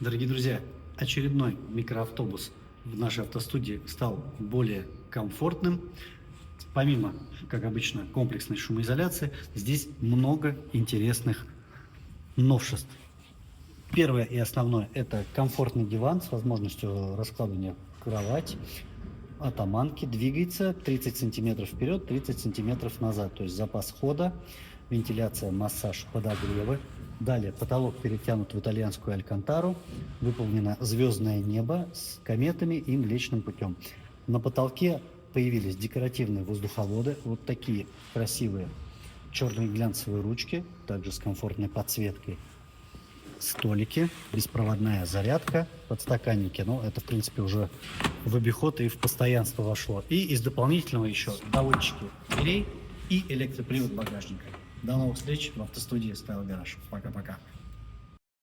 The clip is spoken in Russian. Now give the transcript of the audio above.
Дорогие друзья, очередной микроавтобус в нашей автостудии стал более комфортным. Помимо, как обычно, комплексной шумоизоляции, здесь много интересных новшеств. Первое и основное – это комфортный диван с возможностью раскладывания кровати, атаманки. Двигается 30 сантиметров вперед, 30 сантиметров назад. То есть запас хода, вентиляция, массаж, подогревы. Далее потолок перетянут в итальянскую алькантару. Выполнено звездное небо с кометами и Млечным путем. На потолке появились декоративные воздуховоды. Вот такие красивые черные глянцевые ручки, также с комфортной подсветкой. Столики, беспроводная зарядка, подстаканники. Ну, это, в принципе, уже в обиход и в постоянство вошло. И из дополнительного еще доводчики дверей и электропривод багажника. До новых встреч в автостудии Style Garage. Пока-пока.